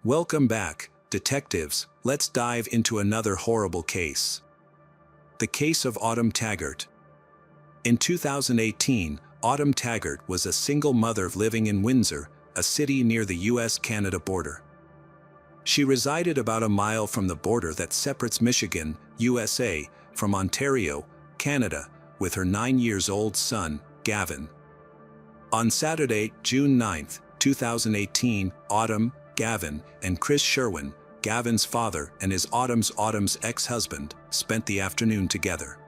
Welcome back, detectives. Let's dive into another horrible case. The case of Autumn Taggart. In 2018, Autumn Taggart was a single mother living in Windsor, a city near the US-Canada border. She resided about a mile from the border that separates Michigan, USA, from Ontario, Canada, with her 9-year-old son, Gavin. On Saturday, June 9, 2018, Autumn, Gavin, and Chris Sherwin, Gavin's father and his Autumn's ex-husband, spent the afternoon together.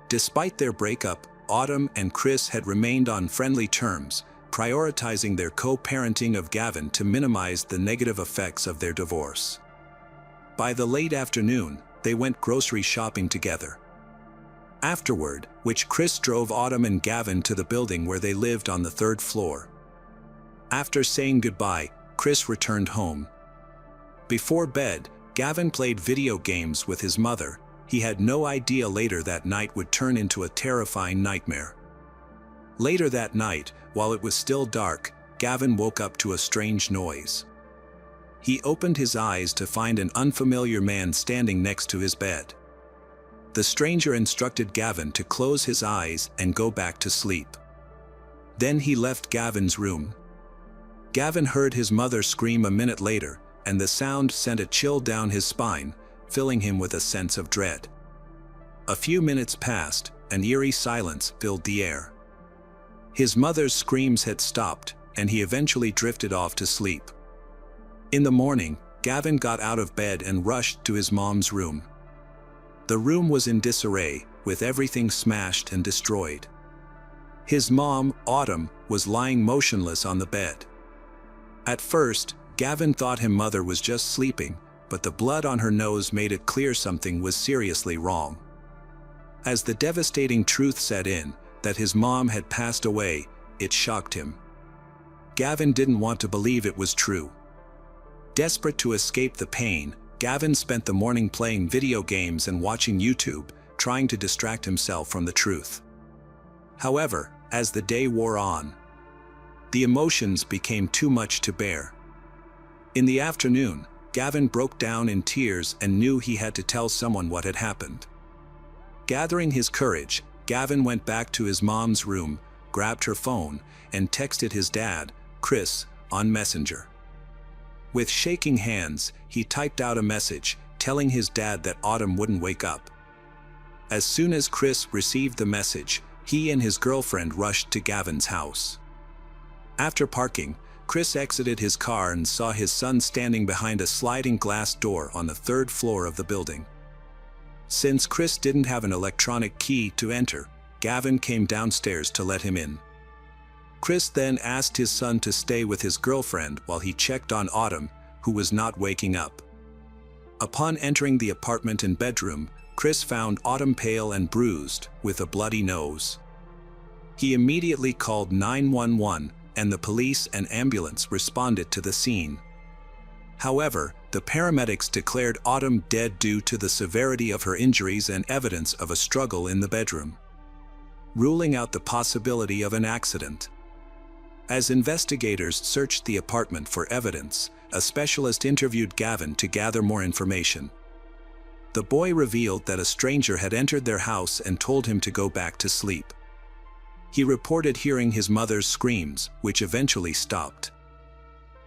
Despite their breakup, Autumn and Chris had remained on friendly terms, prioritizing their co-parenting of Gavin to minimize the negative effects of their divorce. By the late afternoon, they went grocery shopping together. Afterward, Chris drove Autumn and Gavin to the building where they lived on the 3rd floor. After saying goodbye, Chris returned home. Before bed, Gavin played video games with his mother. He had no idea later that night would turn into a terrifying nightmare. Later that night, while it was still dark, Gavin woke up to a strange noise. He opened his eyes to find an unfamiliar man standing next to his bed. The stranger instructed Gavin to close his eyes and go back to sleep. Then he left Gavin's room. Gavin heard his mother scream a minute later, and the sound sent a chill down his spine, filling him with a sense of dread. A few minutes passed, an eerie silence filled the air. His mother's screams had stopped, and he eventually drifted off to sleep. In the morning, Gavin got out of bed and rushed to his mom's room. The room was in disarray, with everything smashed and destroyed. His mom, Autumn, was lying motionless on the bed. At first, Gavin thought his mother was just sleeping, but the blood on her nose made it clear something was seriously wrong. As the devastating truth set in, that his mom had passed away, it shocked him. Gavin didn't want to believe it was true. Desperate to escape the pain, Gavin spent the morning playing video games and watching YouTube, trying to distract himself from the truth. However, as the day wore on, the emotions became too much to bear. In the afternoon, Gavin broke down in tears and knew he had to tell someone what had happened. Gathering his courage, Gavin went back to his mom's room, grabbed her phone, and texted his dad, Chris, on Messenger. With shaking hands, he typed out a message, telling his dad that Autumn wouldn't wake up. As soon as Chris received the message, he and his girlfriend rushed to Gavin's house. After parking, Chris exited his car and saw his son standing behind a sliding glass door on the 3rd floor of the building. Since Chris didn't have an electronic key to enter, Gavin came downstairs to let him in. Chris then asked his son to stay with his girlfriend while he checked on Autumn, who was not waking up. Upon entering the apartment and bedroom, Chris found Autumn pale and bruised, with a bloody nose. He immediately called 911, and the police and ambulance responded to the scene. However, the paramedics declared Autumn dead due to the severity of her injuries and evidence of a struggle in the bedroom, ruling out the possibility of an accident. As investigators searched the apartment for evidence, a specialist interviewed Gavin to gather more information. The boy revealed that a stranger had entered their house and told him to go back to sleep. He reported hearing his mother's screams, which eventually stopped.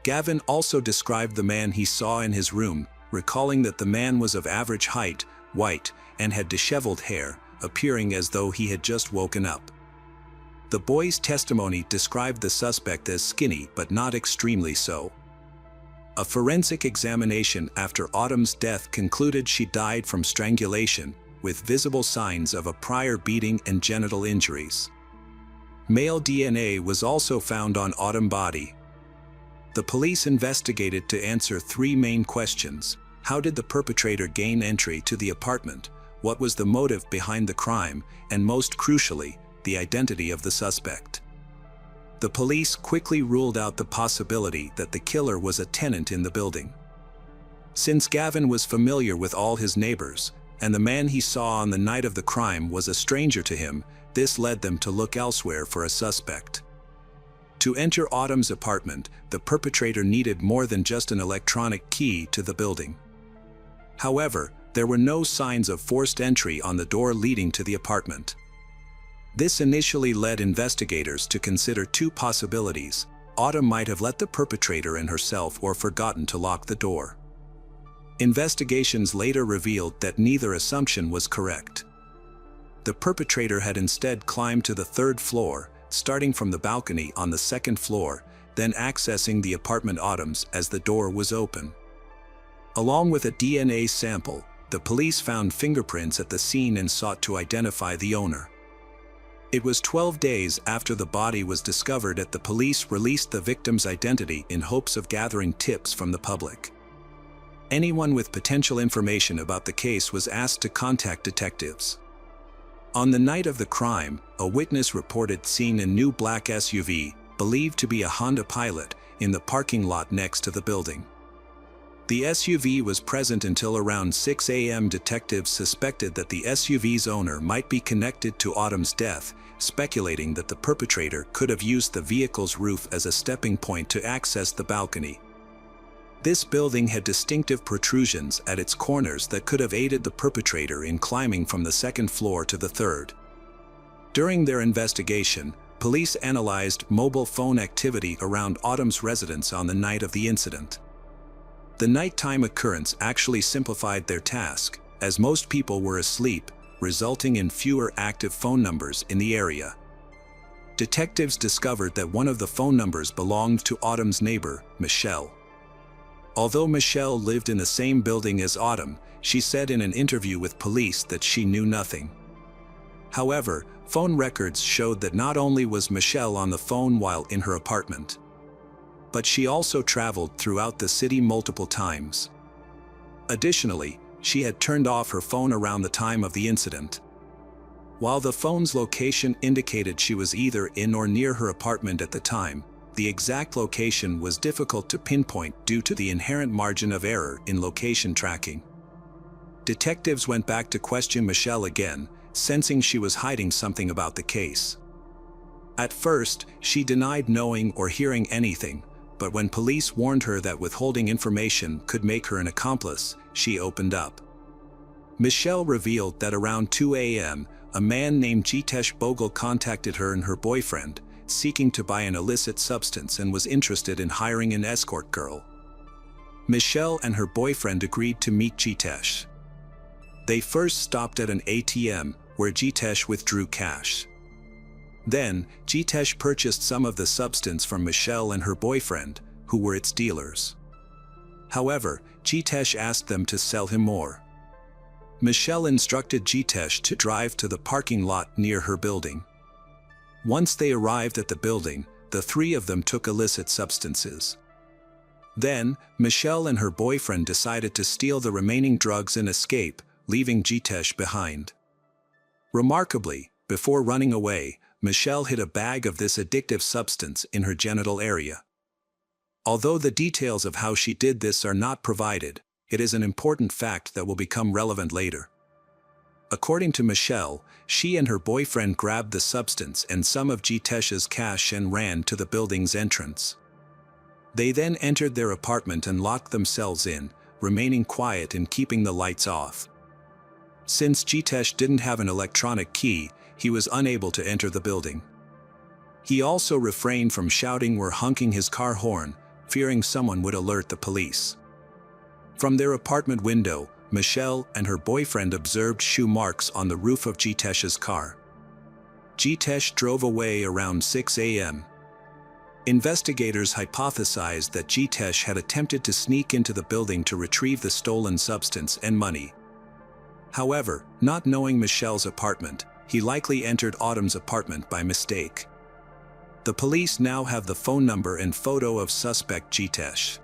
Gavin also described the man he saw in his room, recalling that the man was of average height, white, and had disheveled hair, appearing as though he had just woken up. The boy's testimony described the suspect as skinny but not extremely so. A forensic examination after Autumn's death concluded she died from strangulation, with visible signs of a prior beating and genital injuries. Male DNA was also found on Autumn's body. The police investigated to answer 3 main questions. How did the perpetrator gain entry to the apartment? What was the motive behind the crime? And most crucially, the identity of the suspect. The police quickly ruled out the possibility that the killer was a tenant in the building. Since Gavin was familiar with all his neighbors, and the man he saw on the night of the crime was a stranger to him, this led them to look elsewhere for a suspect. To enter Autumn's apartment, the perpetrator needed more than just an electronic key to the building. However, there were no signs of forced entry on the door leading to the apartment. This initially led investigators to consider two possibilities. Autumn might have let the perpetrator in herself or forgotten to lock the door. Investigations later revealed that neither assumption was correct. The perpetrator had instead climbed to the third floor, starting from the balcony on the second floor, then accessing the apartment Autumn's as the door was open. Along with a DNA sample, the police found fingerprints at the scene and sought to identify the owner. It was 12 days after the body was discovered that the police released the victim's identity in hopes of gathering tips from the public. Anyone with potential information about the case was asked to contact detectives. On the night of the crime, a witness reported seeing a new black SUV, believed to be a Honda Pilot, in the parking lot next to the building. The SUV was present until around 6 a.m. Detectives suspected that the SUV's owner might be connected to Autumn's death, speculating that the perpetrator could have used the vehicle's roof as a stepping point to access the balcony. This building had distinctive protrusions at its corners that could have aided the perpetrator in climbing from the second floor to the third. During their investigation, police analyzed mobile phone activity around Autumn's residence on the night of the incident. The nighttime occurrence actually simplified their task, as most people were asleep, resulting in fewer active phone numbers in the area. Detectives discovered that one of the phone numbers belonged to Autumn's neighbor, Michelle. Although Michelle lived in the same building as Autumn, she said in an interview with police that she knew nothing. However, phone records showed that not only was Michelle on the phone while in her apartment, but she also traveled throughout the city multiple times. Additionally, she had turned off her phone around the time of the incident. While the phone's location indicated she was either in or near her apartment at the time, the exact location was difficult to pinpoint due to the inherent margin of error in location tracking. Detectives went back to question Michelle again, sensing she was hiding something about the case. At first, she denied knowing or hearing anything, but when police warned her that withholding information could make her an accomplice, she opened up. Michelle revealed that around 2 a.m., a man named Jitesh Bogle contacted her and her boyfriend, seeking to buy an illicit substance and was interested in hiring an escort girl. Michelle and her boyfriend agreed to meet Jitesh. They first stopped at an ATM, where Jitesh withdrew cash. Then, Jitesh purchased some of the substance from Michelle and her boyfriend, who were its dealers. However, Jitesh asked them to sell him more. Michelle instructed Jitesh to drive to the parking lot near her building. Once they arrived at the building, the three of them took illicit substances. Then, Michelle and her boyfriend decided to steal the remaining drugs and escape, leaving Jitesh behind. Remarkably, before running away, Michelle hid a bag of this addictive substance in her genital area. Although the details of how she did this are not provided, it is an important fact that will become relevant later. According to Michelle, she and her boyfriend grabbed the substance and some of Jitesh's cash and ran to the building's entrance. They then entered their apartment and locked themselves in, remaining quiet and keeping the lights off. Since Jitesh didn't have an electronic key, he was unable to enter the building. He also refrained from shouting or honking his car horn, fearing someone would alert the police. From their apartment window, Michelle and her boyfriend observed shoe marks on the roof of Jitesh's car. Jitesh drove away around 6 a.m. Investigators hypothesized that Jitesh had attempted to sneak into the building to retrieve the stolen substance and money. However, not knowing Michelle's apartment, he likely entered Autumn's apartment by mistake. The police now have the phone number and photo of suspect Jitesh.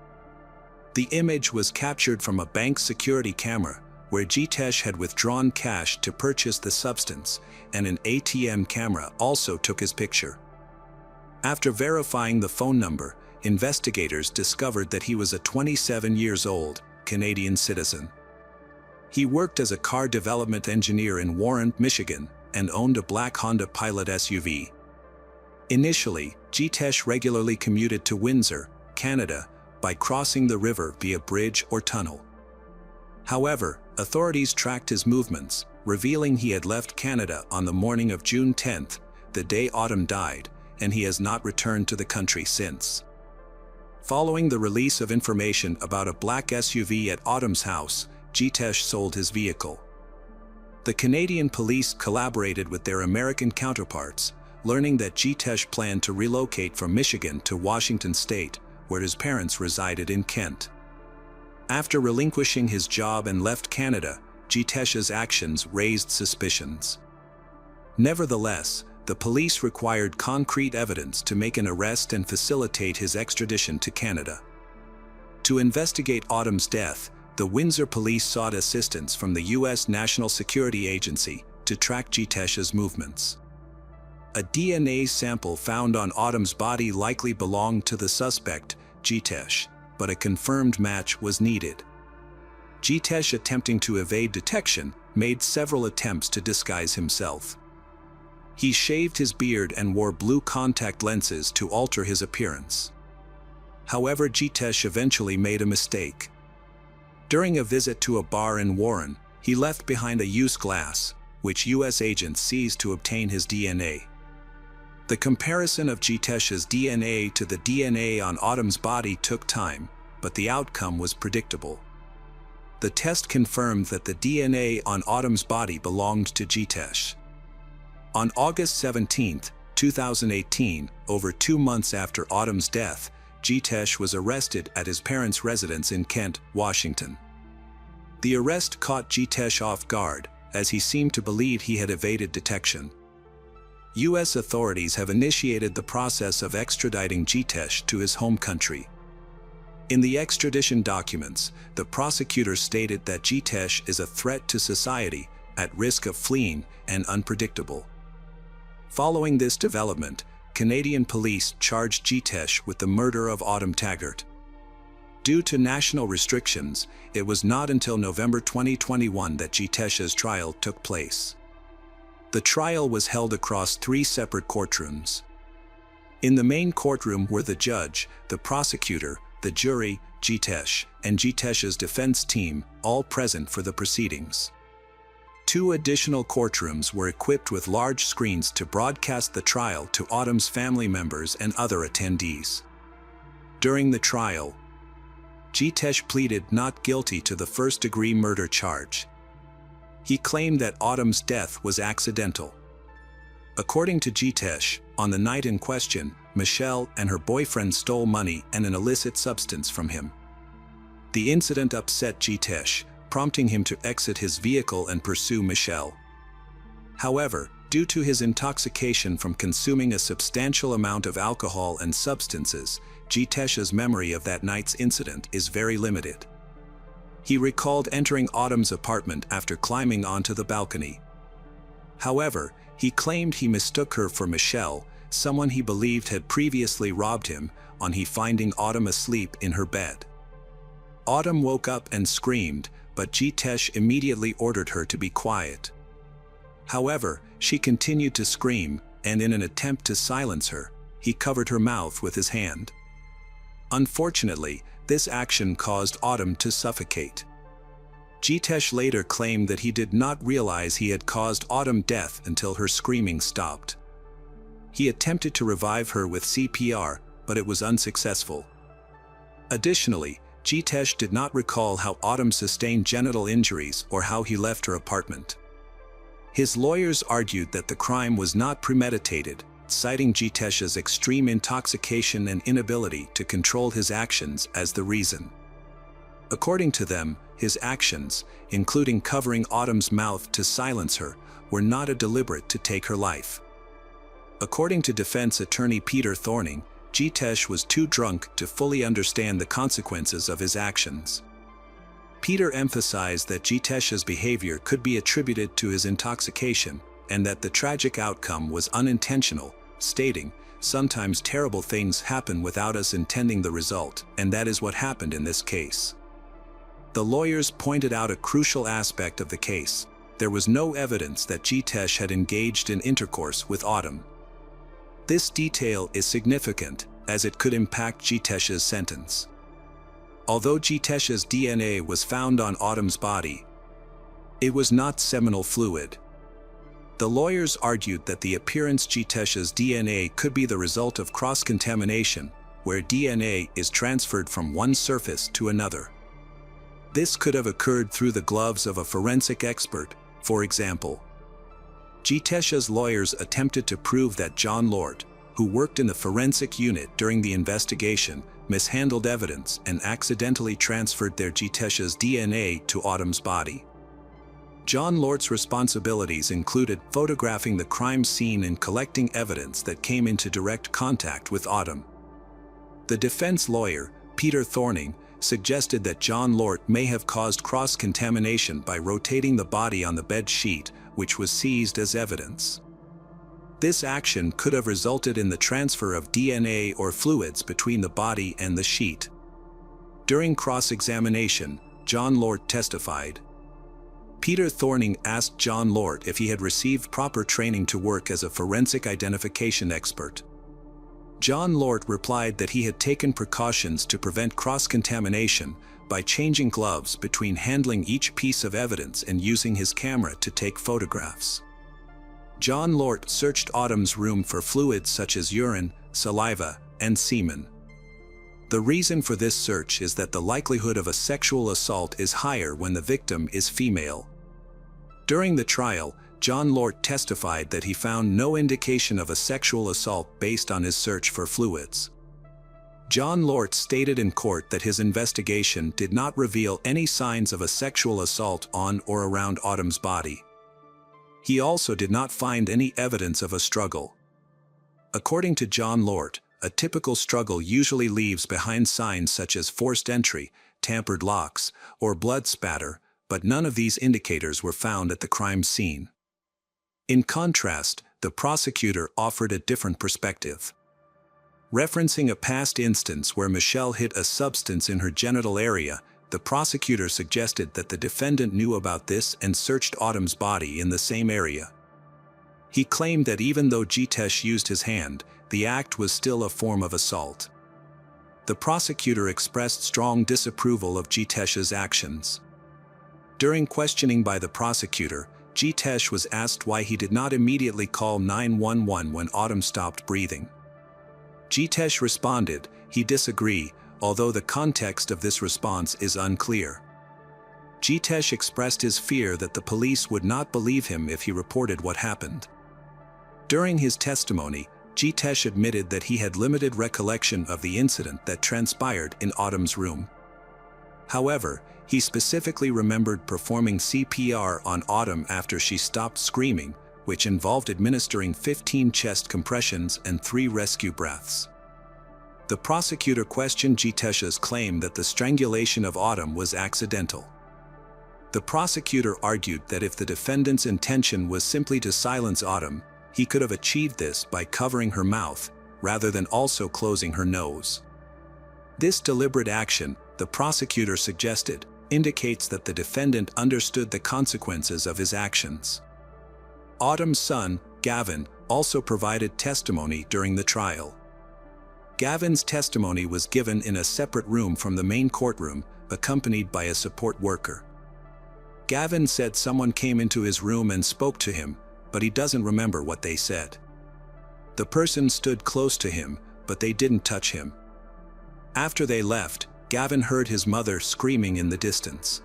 The image was captured from a bank security camera, where Jitesh had withdrawn cash to purchase the substance, and an ATM camera also took his picture. After verifying the phone number, investigators discovered that he was a 27-year-old Canadian citizen. He worked as a car development engineer in Warren, Michigan, and owned a black Honda Pilot SUV. Initially, Jitesh regularly commuted to Windsor, Canada, by crossing the river via bridge or tunnel. However, authorities tracked his movements, revealing he had left Canada on the morning of June 10, the day Autumn died, and he has not returned to the country since. Following the release of information about a black SUV at Autumn's house, Jitesh sold his vehicle. The Canadian police collaborated with their American counterparts, learning that Jitesh planned to relocate from Michigan to Washington State, where his parents resided in Kent. After relinquishing his job and left Canada, Jitesh's actions raised suspicions. Nevertheless, the police required concrete evidence to make an arrest and facilitate his extradition to Canada. To investigate Autumn's death, the Windsor police sought assistance from the U.S. National Security Agency to track Jitesh's movements. A DNA sample found on Autumn's body likely belonged to the suspect, Jitesh, but a confirmed match was needed. Jitesh, attempting to evade detection, made several attempts to disguise himself. He shaved his beard and wore blue contact lenses to alter his appearance. However, Jitesh eventually made a mistake. During a visit to a bar in Warren, he left behind a used glass, which U.S. agents seized to obtain his DNA. The comparison of Jitesh's DNA to the DNA on Autumn's body took time, but the outcome was predictable. The test confirmed that the DNA on Autumn's body belonged to Jitesh. On August 17, 2018, over 2 months after Autumn's death, Jitesh was arrested at his parents' residence in Kent, Washington. The arrest caught Jitesh off guard, as he seemed to believe he had evaded detection. U.S. authorities have initiated the process of extraditing Jitesh to his home country. In the extradition documents, the prosecutor stated that Jitesh is a threat to society, at risk of fleeing, and unpredictable. Following this development, Canadian police charged Jitesh with the murder of Autumn Taggart. Due to national restrictions, it was not until November 2021 that Jitesh's trial took place. The trial was held across 3 separate courtrooms. In the main courtroom were the judge, the prosecutor, the jury, Jitesh, and Jitesh's defense team, all present for the proceedings. 2 additional courtrooms were equipped with large screens to broadcast the trial to Autumn's family members and other attendees. During the trial, Jitesh pleaded not guilty to the first-degree murder charge. He claimed that Autumn's death was accidental. According to Jitesh, on the night in question, Michelle and her boyfriend stole money and an illicit substance from him. The incident upset Jitesh, prompting him to exit his vehicle and pursue Michelle. However, due to his intoxication from consuming a substantial amount of alcohol and substances, Jitesh's memory of that night's incident is very limited. He recalled entering Autumn's apartment after climbing onto the balcony. However, he claimed he mistook her for Michelle, someone he believed had previously robbed him, on he finding Autumn asleep in her bed. Autumn woke up and screamed, but Jitesh immediately ordered her to be quiet. However, she continued to scream, and in an attempt to silence her, he covered her mouth with his hand. Unfortunately, this action caused Autumn to suffocate. Jitesh later claimed that he did not realize he had caused Autumn death until her screaming stopped. He attempted to revive her with CPR, but it was unsuccessful. Additionally, Jitesh did not recall how Autumn sustained genital injuries or how he left her apartment. His lawyers argued that the crime was not premeditated, citing Jitesh's extreme intoxication and inability to control his actions as the reason. According to them, his actions, including covering Autumn's mouth to silence her, were not a deliberate to take her life. According to defense attorney Peter Thorning, Jitesh was too drunk to fully understand the consequences of his actions. Peter emphasized that Jitesh's behavior could be attributed to his intoxication, and that the tragic outcome was unintentional, stating, "Sometimes terrible things happen without us intending the result, and that is what happened in this case." The lawyers pointed out a crucial aspect of the case. There was no evidence that Jitesh had engaged in intercourse with Autumn. This detail is significant, as it could impact Jitesh's sentence. Although Jitesh's DNA was found on Autumn's body, it was not seminal fluid. The lawyers argued that the appearance Jitesh's DNA could be the result of cross-contamination, where DNA is transferred from one surface to another. This could have occurred through the gloves of a forensic expert, for example. Jitesh's lawyers attempted to prove that John Lort, who worked in the forensic unit during the investigation, mishandled evidence and accidentally transferred their Jitesh's DNA to Autumn's body. John Lort's responsibilities included photographing the crime scene and collecting evidence that came into direct contact with Autumn. The defense lawyer, Peter Thorning, suggested that John Lort may have caused cross-contamination by rotating the body on the bed sheet, which was seized as evidence. This action could have resulted in the transfer of DNA or fluids between the body and the sheet. During cross-examination, John Lort testified. Peter Thorning asked John Lort if he had received proper training to work as a forensic identification expert. John Lort replied that he had taken precautions to prevent cross-contamination by changing gloves between handling each piece of evidence and using his camera to take photographs. John Lort searched Autumn's room for fluids such as urine, saliva, and semen. The reason for this search is that the likelihood of a sexual assault is higher when the victim is female. During the trial, John Lort testified that he found no indication of a sexual assault based on his search for fluids. John Lort stated in court that his investigation did not reveal any signs of a sexual assault on or around Autumn's body. He also did not find any evidence of a struggle. According to John Lort, a typical struggle usually leaves behind signs such as forced entry, tampered locks, or blood spatter, but none of these indicators were found at the crime scene. In contrast, the prosecutor offered a different perspective. Referencing a past instance where Michelle hid a substance in her genital area, the prosecutor suggested that the defendant knew about this and searched Autumn's body in the same area. He claimed that even though Jitesh used his hand, the act was still a form of assault. The prosecutor expressed strong disapproval of Jitesh's actions. During questioning by the prosecutor, Jitesh was asked why he did not immediately call 911 when Autumn stopped breathing. Jitesh responded, he disagreed, although the context of this response is unclear. Jitesh expressed his fear that the police would not believe him if he reported what happened. During his testimony, Jitesh admitted that he had limited recollection of the incident that transpired in Autumn's room. However, he specifically remembered performing CPR on Autumn after she stopped screaming, which involved administering 15 chest compressions and 3 rescue breaths. The prosecutor questioned Jitesh's claim that the strangulation of Autumn was accidental. The prosecutor argued that if the defendant's intention was simply to silence Autumn, he could have achieved this by covering her mouth, rather than also closing her nose. This deliberate action, the prosecutor suggested, indicates that the defendant understood the consequences of his actions. Autumn's son, Gavin, also provided testimony during the trial. Gavin's testimony was given in a separate room from the main courtroom, accompanied by a support worker. Gavin said someone came into his room and spoke to him, but he doesn't remember what they said. The person stood close to him, but they didn't touch him. After they left, Gavin heard his mother screaming in the distance.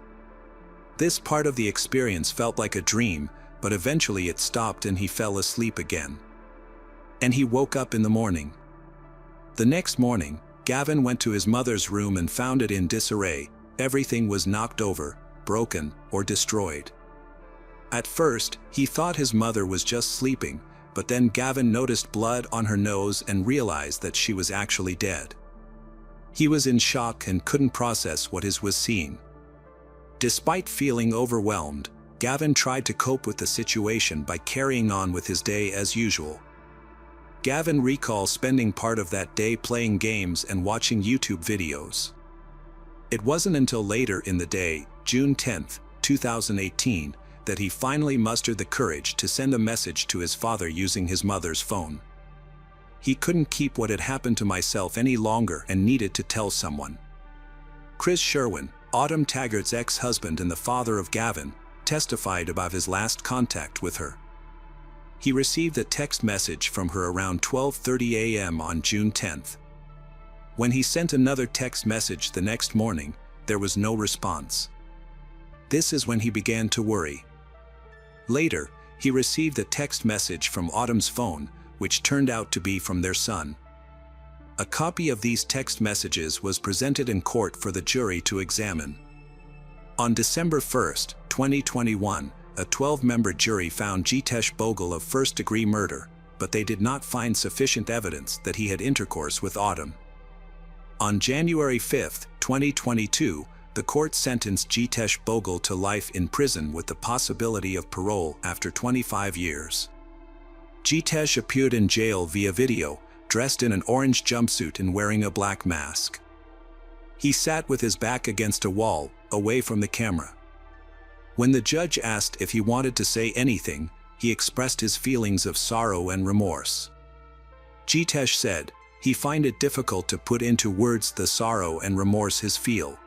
This part of the experience felt like a dream, but eventually it stopped and he fell asleep again. And he woke up in the morning. The next morning, Gavin went to his mother's room and found it in disarray. Everything was knocked over, broken, or destroyed. At first, he thought his mother was just sleeping, but then Gavin noticed blood on her nose and realized that she was actually dead. He was in shock and couldn't process what he was seeing. Despite feeling overwhelmed, Gavin tried to cope with the situation by carrying on with his day as usual. Gavin recalls spending part of that day playing games and watching YouTube videos. It wasn't until later in the day, June 10, 2018, that he finally mustered the courage to send a message to his father using his mother's phone. He couldn't keep what had happened to myself any longer and needed to tell someone. Chris Sherwin, Autumn Taggart's ex-husband and the father of Gavin, testified about his last contact with her. He received a text message from her around 12:30 a.m. on June 10th. When he sent another text message the next morning, there was no response. This is when he began to worry. Later, he received a text message from Autumn's phone, which turned out to be from their son. A copy of these text messages was presented in court for the jury to examine. On December 1, 2021, a 12-member jury found Jitesh Bogle of first-degree murder, but they did not find sufficient evidence that he had intercourse with Autumn. On January 5, 2022, the court sentenced Jitesh Bogle to life in prison with the possibility of parole after 25 years. Jitesh appeared in jail via video, dressed in an orange jumpsuit and wearing a black mask. He sat with his back against a wall, away from the camera. When the judge asked if he wanted to say anything, he expressed his feelings of sorrow and remorse. Jitesh said, "He find it difficult to put into words the sorrow and remorse he feel.